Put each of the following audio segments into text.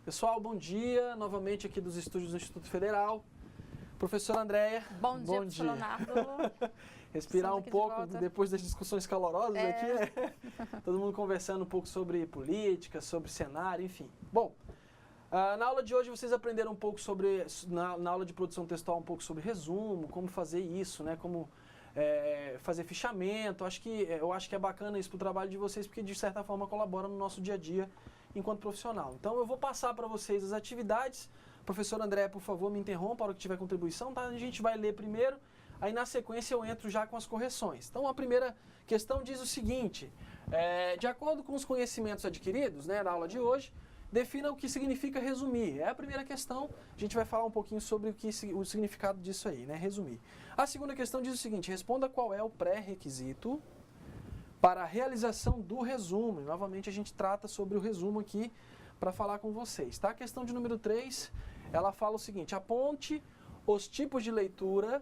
Pessoal, bom dia, novamente aqui dos estúdios do Instituto Federal. Professora Andréia. Bom dia, professor Leonardo. Respirar um pouco depois das discussões calorosas aqui, né? Todo mundo conversando um pouco sobre política, sobre cenário, enfim. Bom, na aula de hoje vocês aprenderam um pouco sobre, na aula de produção textual, um pouco sobre resumo, como fazer isso, né? Como fazer fichamento. Eu acho que é bacana isso para o trabalho de vocês, porque de certa forma colabora no nosso dia a dia enquanto profissional. Então eu vou passar para vocês as atividades. Professora Andréia, por favor, me interrompa a hora que tiver contribuição, tá? A gente vai ler primeiro, aí na sequência eu entro já com as correções. Então a primeira questão diz o seguinte: de acordo com os conhecimentos adquiridos, né, na aula de hoje, defina o que significa resumir. É a primeira questão, a gente vai falar um pouquinho sobre o significado disso aí, né, resumir. A segunda questão diz o seguinte: responda qual é o pré-requisito para a realização do resumo. E, novamente a gente trata sobre o resumo aqui para falar com vocês, tá? A questão de número 3, ela fala o seguinte: aponte os tipos de leitura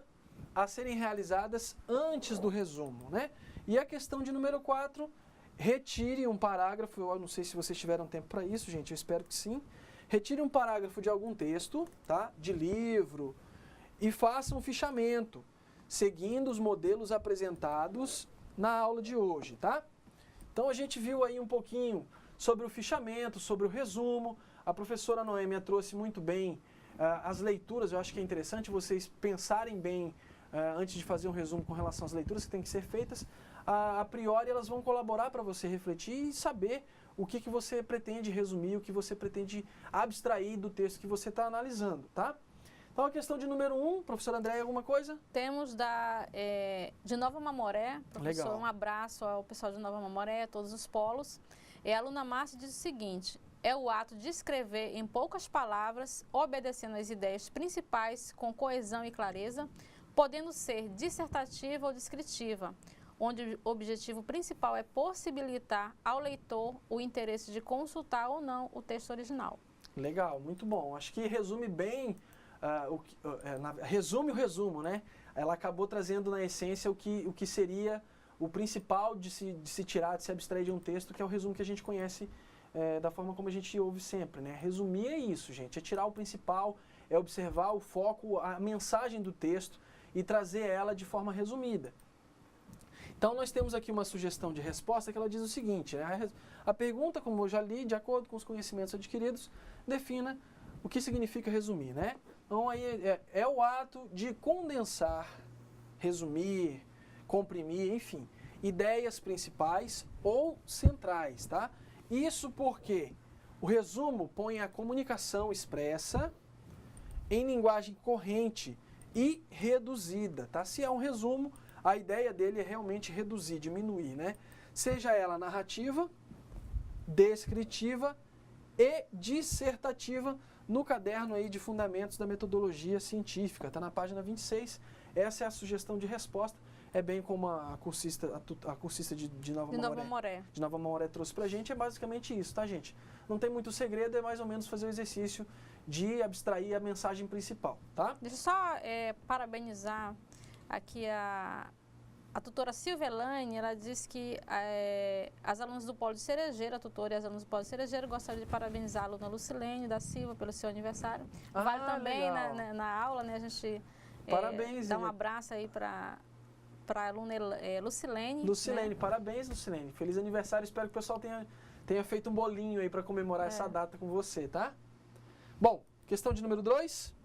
a serem realizadas antes do resumo, né? E a questão de número 4, retire um parágrafo. Eu não sei se vocês tiveram tempo para isso, gente, eu espero que sim. Retire um parágrafo de algum texto, tá? De livro, e faça um fichamento, seguindo os modelos apresentados na aula de hoje, tá? Então a gente viu aí um pouquinho sobre o fichamento, sobre o resumo. A professora Noêmia trouxe muito bem as leituras. Eu acho que é interessante vocês pensarem bem antes de fazer um resumo com relação às leituras que têm que ser feitas. A priori elas vão colaborar para você refletir e saber o que você pretende resumir, o que você pretende abstrair do texto que você está analisando, tá? Então a questão de número 1, professora Andréia, alguma coisa? Temos de Nova Mamoré, professor, Legal. Um abraço ao pessoal de Nova Mamoré, a todos os polos. A aluna Márcia diz o seguinte: é o ato de escrever em poucas palavras, obedecendo às ideias principais com coesão e clareza, podendo ser dissertativa ou descritiva, onde o objetivo principal é possibilitar ao leitor o interesse de consultar ou não o texto original. Legal, muito bom. Acho que resume bem, resume o resumo, né? Ela acabou trazendo na essência o que seria o principal de se tirar, de se abstrair de um texto, que é o resumo que a gente conhece da forma como a gente ouve sempre, né? Resumir é isso, gente, é tirar o principal, é observar o foco, a mensagem do texto e trazer ela de forma resumida. Então nós temos aqui uma sugestão de resposta que ela diz o seguinte, né? A pergunta, como eu já li, de acordo com os conhecimentos adquiridos, defina o que significa resumir, né? Então aí é o ato de condensar, resumir, comprimir, enfim, ideias principais ou centrais, tá? Isso porque o resumo põe a comunicação expressa em linguagem corrente e reduzida, tá? Se é um resumo, a ideia dele é realmente reduzir, diminuir, né? Seja ela narrativa, descritiva e dissertativa, no caderno aí de fundamentos da metodologia científica, tá na página 26. Essa é a sugestão de resposta. É bem como a cursista de Nova Mamoré. De Nova Mamoré trouxe pra gente, é basicamente isso, tá, gente? Não tem muito segredo, é mais ou menos fazer o exercício de abstrair a mensagem principal, tá? Deixa eu só parabenizar aqui a tutora Silvelane. Ela diz que as alunas do Polo de Cerejeira, a tutora e as alunas do Polo de Cerejeira, gostaria de parabenizar a aluna Lucilene da Silva pelo seu aniversário. Vale também na aula, né, a gente parabéns, dá um abraço aí para a aluna Lucilene. Lucilene, né? Parabéns, Lucilene. Feliz aniversário. Espero que o pessoal tenha feito um bolinho aí para comemorar essa data com você, tá? Bom, questão de número 2.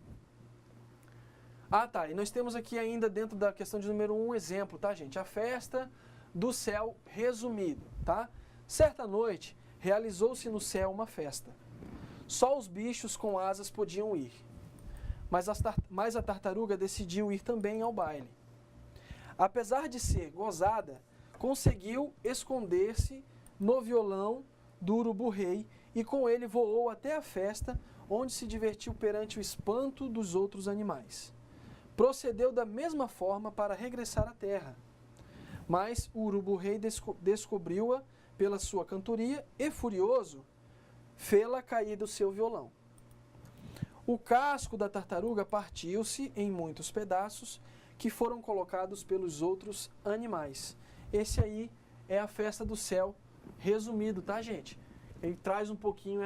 Tá. E nós temos aqui ainda dentro da questão de número 1 um exemplo, tá, gente? A festa do céu resumido, tá? Certa noite, realizou-se no céu uma festa. Só os bichos com asas podiam ir. Mas a tartaruga decidiu ir também ao baile. Apesar de ser gozada, conseguiu esconder-se no violão do urubu-rei e com ele voou até a festa, onde se divertiu perante o espanto dos outros animais. Procedeu da mesma forma para regressar à terra. Mas o urubu-rei descobriu-a pela sua cantoria e, furioso, fê-la cair do seu violão. O casco da tartaruga partiu-se em muitos pedaços que foram colocados pelos outros animais. Esse aí é a festa do céu resumido, tá, gente? Ele traz um pouquinho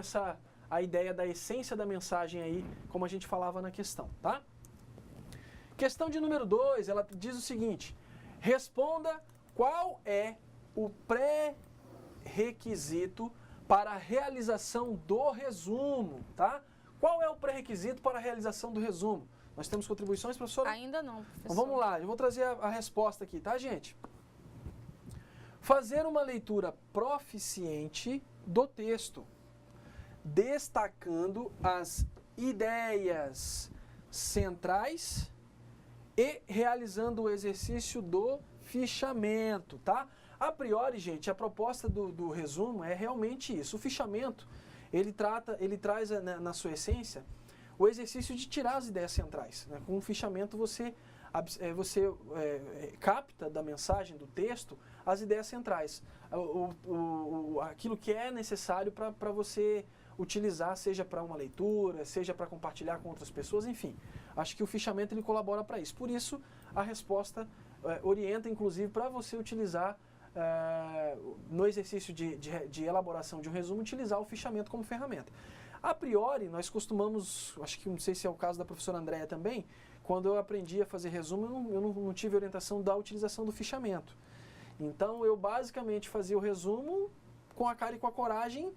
a ideia da essência da mensagem aí, como a gente falava na questão, tá? Questão de número 2, ela diz o seguinte: responda qual é o pré-requisito para a realização do resumo, tá? Qual é o pré-requisito para a realização do resumo? Nós temos contribuições, professora? Ainda não, professor. Então vamos lá, eu vou trazer a resposta aqui, tá, gente? Fazer uma leitura proficiente do texto, destacando as ideias centrais e realizando o exercício do fichamento, tá? A priori, gente, a proposta do resumo é realmente isso. O fichamento, ele traz na sua essência o exercício de tirar as ideias centrais, né? Com o fichamento você capta da mensagem, do texto, as ideias centrais. Aquilo que é necessário para você utilizar, seja para uma leitura, seja para compartilhar com outras pessoas, enfim. Acho que o fichamento ele colabora para isso. Por isso, a resposta orienta, inclusive, para você utilizar, no exercício de elaboração de um resumo, utilizar o fichamento como ferramenta. A priori, nós costumamos, acho que não sei se é o caso da professora Andréia também, quando eu aprendi a fazer resumo, eu não tive orientação da utilização do fichamento. Então, eu basicamente fazia o resumo com a cara e com a coragem,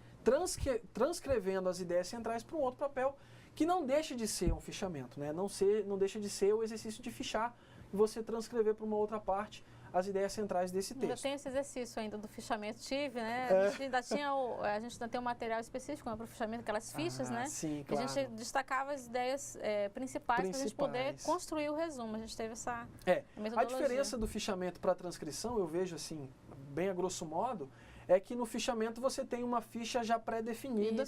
transcrevendo as ideias centrais para um outro papel, que não deixa de ser um fichamento, né? Não deixa de ser o exercício de fichar e você transcrever para uma outra parte as ideias centrais desse texto. Ainda tem esse exercício ainda do fichamento, né? A gente ainda tem um material específico para o fichamento, aquelas fichas, né? Sim, claro. A gente destacava as ideias principais para a gente poder construir o resumo. A gente teve essa metodologia. A diferença do fichamento para a transcrição, eu vejo assim, bem a grosso modo, é que no fichamento você tem uma ficha já pré-definida,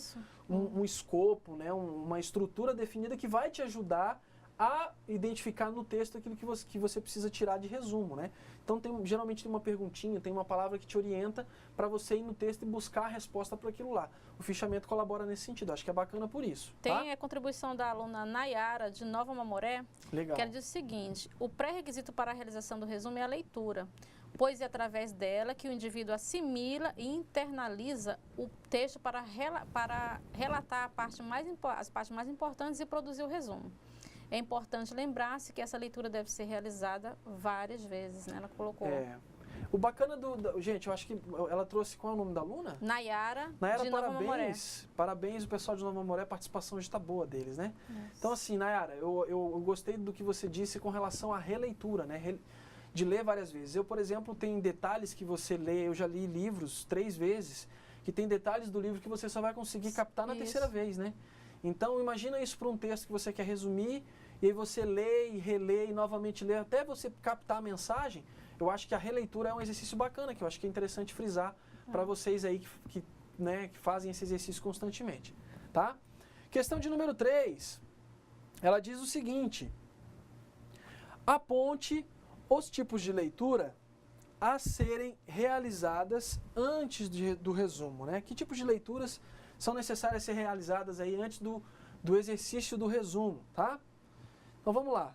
um escopo, né? Uma estrutura definida que vai te ajudar a identificar no texto aquilo que você precisa tirar de resumo, né? Então, geralmente tem uma perguntinha, tem uma palavra que te orienta para você ir no texto e buscar a resposta para aquilo lá. O fichamento colabora nesse sentido, acho que é bacana por isso. Tem a contribuição da aluna Nayara, de Nova Mamoré, Legal. Que ela diz o seguinte: o pré-requisito para a realização do resumo é a leitura, pois é através dela que o indivíduo assimila e internaliza o texto para relatar as partes mais importantes e produzir o resumo. É importante lembrar-se que essa leitura deve ser realizada várias vezes, né? Ela colocou. O bacana gente, eu acho que ela trouxe, qual é o nome da aluna? Nayara, de Nova Mamoré. Parabéns, o pessoal de Nova Mamoré, a participação já está boa deles, né? Yes. Então assim, Nayara, eu gostei do que você disse com relação à releitura, né? De ler várias vezes. Eu, por exemplo, tem detalhes que você lê, eu já li livros 3 vezes, que tem detalhes do livro que você só vai conseguir captar na terceira vez, né? Então, imagina isso para um texto que você quer resumir, e aí você lê e relê e novamente lê, até você captar a mensagem. Eu acho que a releitura é um exercício bacana, que eu acho que é interessante frisar para vocês aí que fazem esse exercício constantemente, tá? Questão de número 3, ela diz o seguinte: aponte os tipos de leitura a serem realizadas antes do resumo, né? Que tipos de leituras são necessárias ser realizadas aí antes do exercício do resumo, tá? Então vamos lá.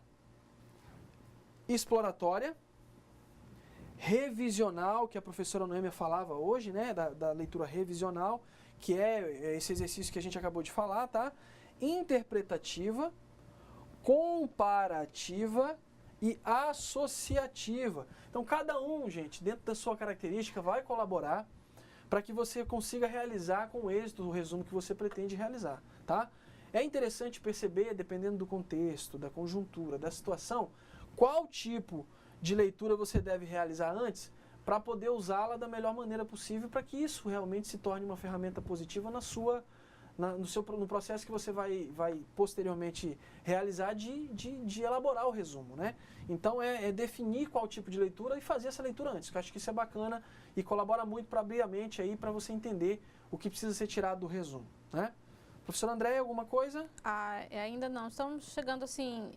Exploratória, revisional, que a professora Noêmia falava hoje, né? Da leitura revisional, que é esse exercício que a gente acabou de falar, tá? Interpretativa, comparativa e associativa. Então cada um, gente, dentro da sua característica, vai colaborar para que você consiga realizar com êxito o resumo que você pretende realizar, tá? É interessante perceber, dependendo do contexto, da conjuntura, da situação, qual tipo de leitura você deve realizar antes para poder usá-la da melhor maneira possível para que isso realmente se torne uma ferramenta positiva no processo que você vai posteriormente realizar de elaborar o resumo, né? Então é definir qual tipo de leitura e fazer essa leitura antes, que eu acho que isso é bacana e colabora muito para abrir a mente aí para você entender o que precisa ser tirado do resumo, né? Professora Andréia, alguma coisa? Ainda não. Estamos chegando assim,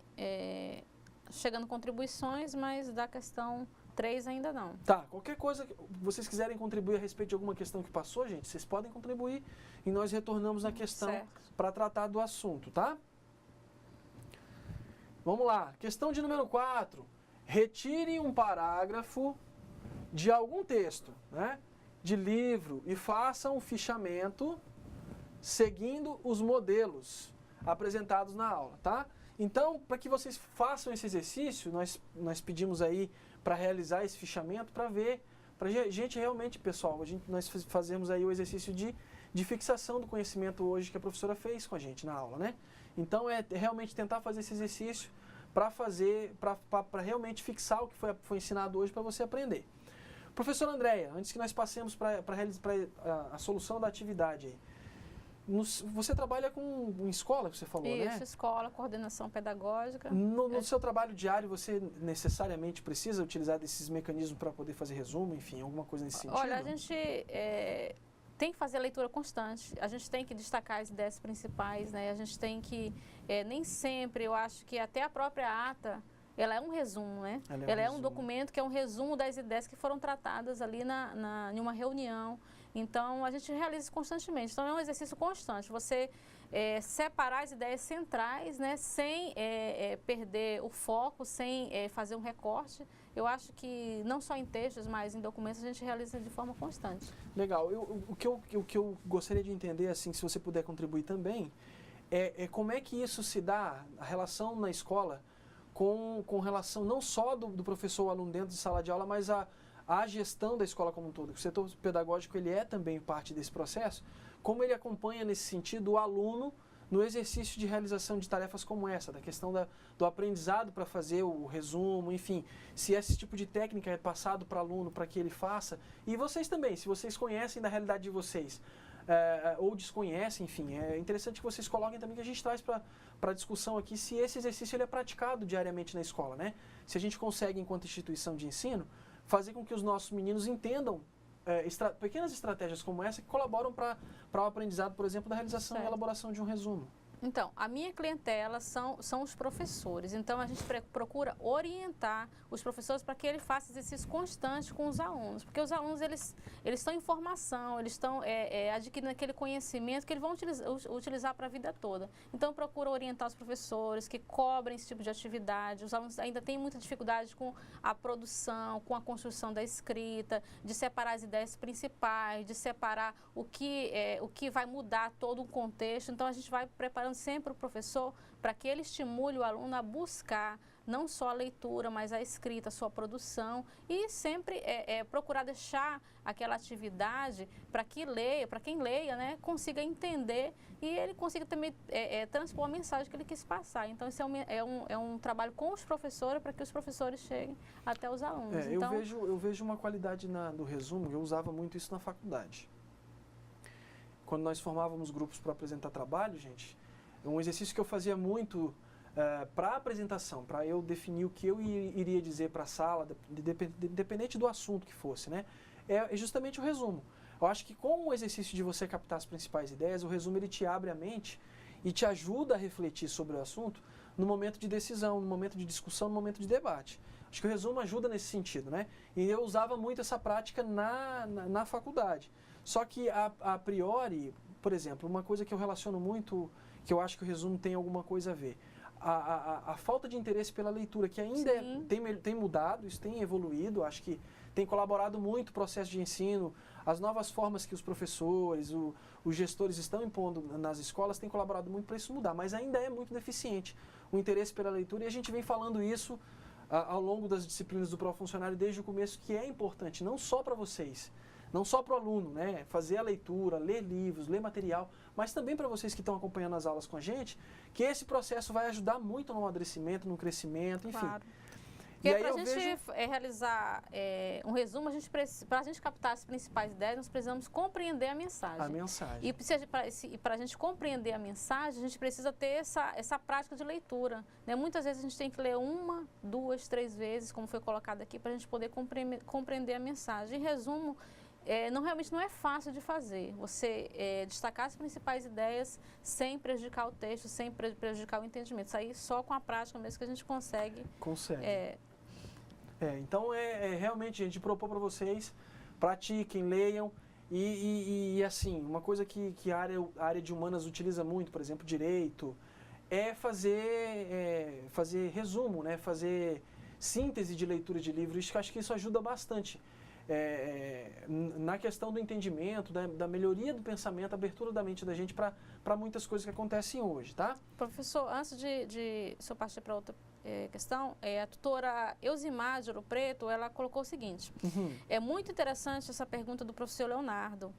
chegando contribuições, mas da questão 3 ainda não. Tá, qualquer coisa que vocês quiserem contribuir a respeito de alguma questão que passou, gente, vocês podem contribuir e nós retornamos na questão para tratar do assunto, tá? Vamos lá, questão de número 4. Retire um parágrafo de algum texto, né, de livro e faça um fichamento seguindo os modelos apresentados na aula, tá? Então, para que vocês façam esse exercício, nós pedimos aí para realizar esse fichamento, para ver, para a gente realmente, pessoal, nós fazemos aí o exercício de fixação do conhecimento hoje que a professora fez com a gente na aula, né? Então, é realmente tentar fazer esse exercício para realmente fixar o que foi ensinado hoje para você aprender. Professora Andréia, antes que nós passemos para a solução da atividade aí, você trabalha em escola, que você falou, né? Isso, escola, coordenação pedagógica. No seu trabalho diário, você necessariamente precisa utilizar desses mecanismos para poder fazer resumo, enfim, alguma coisa nesse sentido? Olha, a gente tem que fazer a leitura constante, a gente tem que destacar as ideias principais, né? A gente tem que, nem sempre, eu acho que até a própria ata, ela é um resumo, né? Ela é um documento que é um resumo das ideias que foram tratadas ali em uma reunião. Então, a gente realiza isso constantemente. Então, é um exercício constante. Você separar as ideias centrais, né, sem perder o foco, sem fazer um recorte. Eu acho que não só em textos, mas em documentos a gente realiza de forma constante. Legal. O que eu gostaria de entender, assim, se você puder contribuir também, é como é que isso se dá, a relação na escola, com relação não só do professor ou aluno dentro de sala de aula, mas a gestão da escola como um todo. O setor pedagógico ele é também parte desse processo. Como ele acompanha nesse sentido o aluno no exercício de realização de tarefas como essa, da questão do aprendizado para fazer o resumo, enfim, se esse tipo de técnica é passado para o aluno para que ele faça. E vocês também, se vocês conhecem da realidade de vocês, ou desconhecem, enfim, é interessante que vocês coloquem também que a gente traz para a discussão aqui se esse exercício ele é praticado diariamente na escola, né? Se a gente consegue, enquanto instituição de ensino, fazer com que os nossos meninos entendam pequenas estratégias como essa que colaboram para o aprendizado, por exemplo, da realização e elaboração de um resumo. Então, a minha clientela são os professores. Então, a gente procura orientar os professores para que ele faça exercício constante com os alunos. Porque os alunos, eles estão em formação, eles estão adquirindo aquele conhecimento que eles vão utilizar para a vida toda. Então, procura orientar os professores que cobrem esse tipo de atividade. Os alunos ainda têm muita dificuldade com a produção, com a construção da escrita, de separar as ideias principais, de separar o que vai mudar todo o contexto. Então, a gente vai preparando sempre o professor para que ele estimule o aluno a buscar não só a leitura, mas a escrita, a sua produção e sempre procurar deixar aquela atividade para quem leia, né, consiga entender e ele consiga também transpor a mensagem que ele quis passar. Então, isso é um trabalho com os professores para que os professores cheguem até os alunos. Então, eu vejo uma qualidade do resumo, eu usava muito isso na faculdade. Quando nós formávamos grupos para apresentar trabalho, gente, um exercício que eu fazia muito para a apresentação, para eu definir o que eu iria dizer para a sala, independente do assunto que fosse, né? É justamente o resumo. Eu acho que com o exercício de você captar as principais ideias, o resumo ele te abre a mente e te ajuda a refletir sobre o assunto no momento de decisão, no momento de discussão, no momento de debate. Acho que o resumo ajuda nesse sentido, né? E eu usava muito essa prática na faculdade. Só que a priori, por exemplo, uma coisa que eu relaciono muito, que eu acho que o resumo tem alguma coisa a ver. A falta de interesse pela leitura, que ainda tem mudado, isso tem evoluído, acho que tem colaborado muito o processo de ensino, as novas formas que os professores, os gestores estão impondo nas escolas têm colaborado muito para isso mudar, mas ainda é muito deficiente o interesse pela leitura e a gente vem falando isso ao longo das disciplinas do Profuncionário desde o começo, que é importante, não só para vocês, não só para o aluno, né, fazer a leitura, ler livros, ler material, mas também para vocês que estão acompanhando as aulas com a gente, que esse processo vai ajudar muito no amadurecimento, no crescimento, enfim. Claro. Porque para a gente realizar um resumo, para a gente captar as principais ideias, nós precisamos compreender a mensagem. A mensagem. E para a gente compreender a mensagem, a gente precisa ter essa prática de leitura. Né? Muitas vezes a gente tem que ler 1, 2, 3 vezes, como foi colocado aqui, para a gente poder compreender a mensagem. Em resumo, realmente não é fácil de fazer. Você destacar as principais ideias sem prejudicar o texto, sem prejudicar o entendimento. Isso aí só com a prática mesmo que a gente consegue. Então, realmente, a gente propôs para vocês, pratiquem, leiam. E assim, uma coisa que a área de humanas utiliza muito, por exemplo, direito, é fazer resumo, né? Fazer síntese de leitura de livros. Acho que isso ajuda bastante. na questão do entendimento, da melhoria do pensamento, abertura da mente da gente para muitas coisas que acontecem hoje, tá? Professor, antes de eu partir para outra questão, a tutora Eusimar de Ouro Preto, ela colocou o seguinte, é muito interessante essa pergunta do professor Leonardo.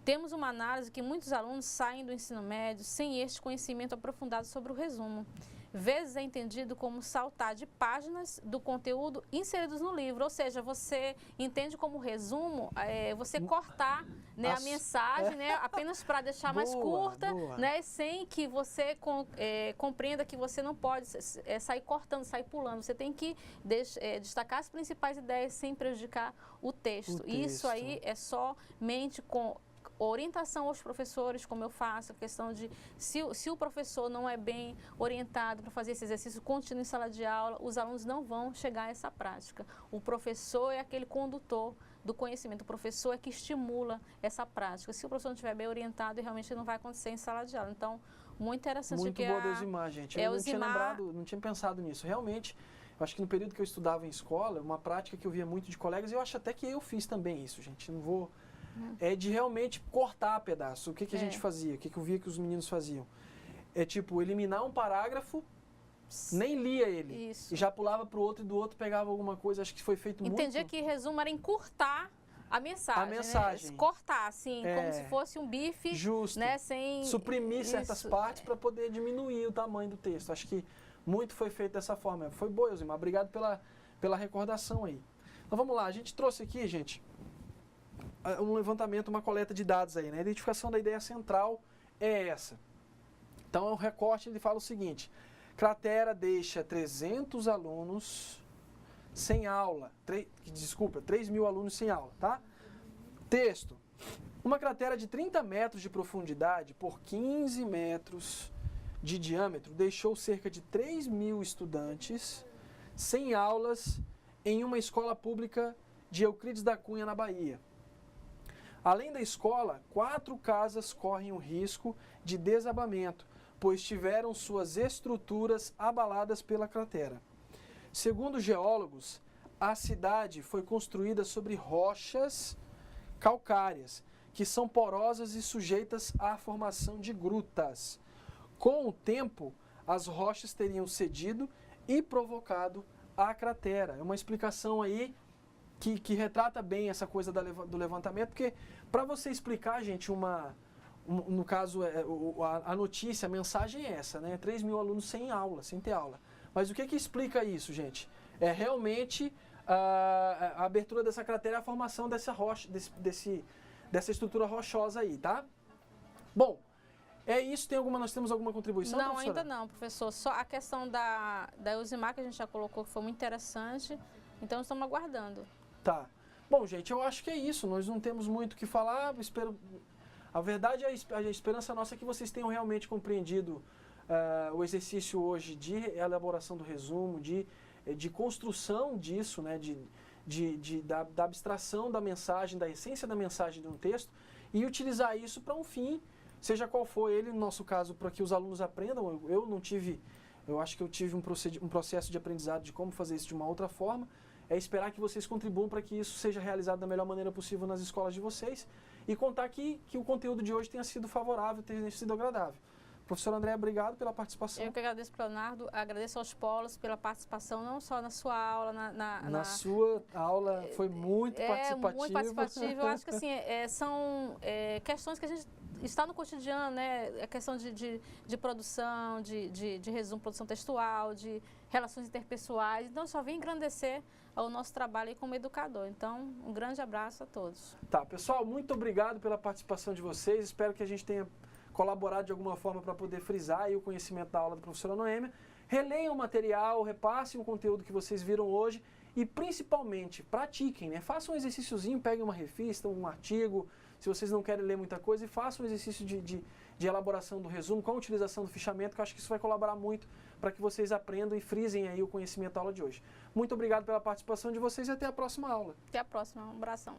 Temos uma análise que muitos alunos saem do ensino médio sem este conhecimento aprofundado sobre o resumo. Vezes é entendido como saltar de páginas do conteúdo inseridos no livro, ou seja, você entende como resumo, você cortar, né, a mensagem, né, apenas para deixar mais curta, né, sem que você compreenda que você não pode sair cortando, sair pulando. Você tem que destacar as principais ideias sem prejudicar o texto. Isso aí é somente com orientação aos professores, como eu faço, a questão de se o professor não é bem orientado para fazer esse exercício contínuo em sala de aula, os alunos não vão chegar a essa prática. O professor é aquele condutor do conhecimento, o professor é que estimula essa prática. Se o professor não estiver bem orientado, realmente não vai acontecer em sala de aula. Então, muito interessante muito boa Eusimar, gente. Eu não tinha lembrado, não tinha pensado nisso. Realmente, eu acho que no período que eu estudava em escola, uma prática que eu via muito de colegas, e eu acho até que eu fiz também isso, gente. Não vou... É de realmente cortar pedaço. O que a gente fazia? O que eu via que os meninos faziam? É tipo, eliminar um parágrafo, nem lia ele. Isso. E já pulava para o outro e do outro pegava alguma coisa. Acho que foi feito muito... Entendia que resumo era encurtar a mensagem. A mensagem. Né? Cortar, assim, como se fosse um bife. Justo. Né? Sem... suprimir certas partes para poder diminuir o tamanho do texto. Acho que muito foi feito dessa forma. Foi boa, Eusimar. Obrigado pela recordação aí. Então vamos lá. A gente trouxe aqui, gente, um levantamento, uma coleta de dados aí, né? A identificação da ideia central é essa. Então, é um recorte, ele fala o seguinte, cratera deixa 300 alunos sem aula, 3.000 alunos sem aula, tá? Texto, uma cratera de 30 metros de profundidade por 15 metros de diâmetro deixou cerca de 3.000 estudantes sem aulas em uma escola pública de Euclides da Cunha, na Bahia. Além da escola, 4 casas correm o risco de desabamento, pois tiveram suas estruturas abaladas pela cratera. Segundo geólogos, a cidade foi construída sobre rochas calcárias, que são porosas e sujeitas à formação de grutas. Com o tempo, as rochas teriam cedido e provocado a cratera. É uma explicação aí que retrata bem essa coisa do levantamento, porque para você explicar, gente, no caso, a notícia, a mensagem é essa, né? 3.000 alunos sem aula, sem ter aula. Mas o que explica isso, gente? É realmente a abertura dessa cratera, a formação dessa rocha, dessa estrutura rochosa aí, tá? Bom, é isso. Nós temos alguma contribuição, não, professora? Ainda não, professor. Só a questão da Eusimar, que a gente já colocou, que foi muito interessante. Então, estamos aguardando. Tá. Bom, gente, eu acho que é isso. Nós não temos muito o que falar. A verdade, a esperança nossa é que vocês tenham realmente compreendido o exercício hoje de elaboração do resumo, de construção disso, né, da abstração da mensagem, da essência da mensagem de um texto, e utilizar isso para um fim, seja qual for ele, no nosso caso, para que os alunos aprendam. Eu acho que eu tive um processo de aprendizado de como fazer isso de uma outra forma. É esperar que vocês contribuam para que isso seja realizado da melhor maneira possível nas escolas de vocês e contar que o conteúdo de hoje tenha sido favorável, tenha sido agradável. Professor André, obrigado pela participação. Eu que agradeço, Leonardo, agradeço aos polos pela participação, não só na sua aula, na sua aula foi muito participativa. Muito participativa. Eu acho que assim, são questões que a gente está no cotidiano, né? A questão de produção, de resumo, produção textual, de relações interpessoais. Então, só vem engrandecer o nosso trabalho aí como educador. Então, um grande abraço a todos. Tá, pessoal, muito obrigado pela participação de vocês. Espero que a gente tenha colaborado de alguma forma para poder frisar aí o conhecimento da aula da professora Noêmia. Releiam o material, repassem o conteúdo que vocês viram hoje e, principalmente, pratiquem, né? Façam um exercíciozinho, peguem uma revista, um artigo, se vocês não querem ler muita coisa, e façam um exercício de elaboração do resumo com a utilização do fichamento, que eu acho que isso vai colaborar muito para que vocês aprendam e frisem aí o conhecimento da aula de hoje. Muito obrigado pela participação de vocês e até a próxima aula. Até a próxima. Um abração.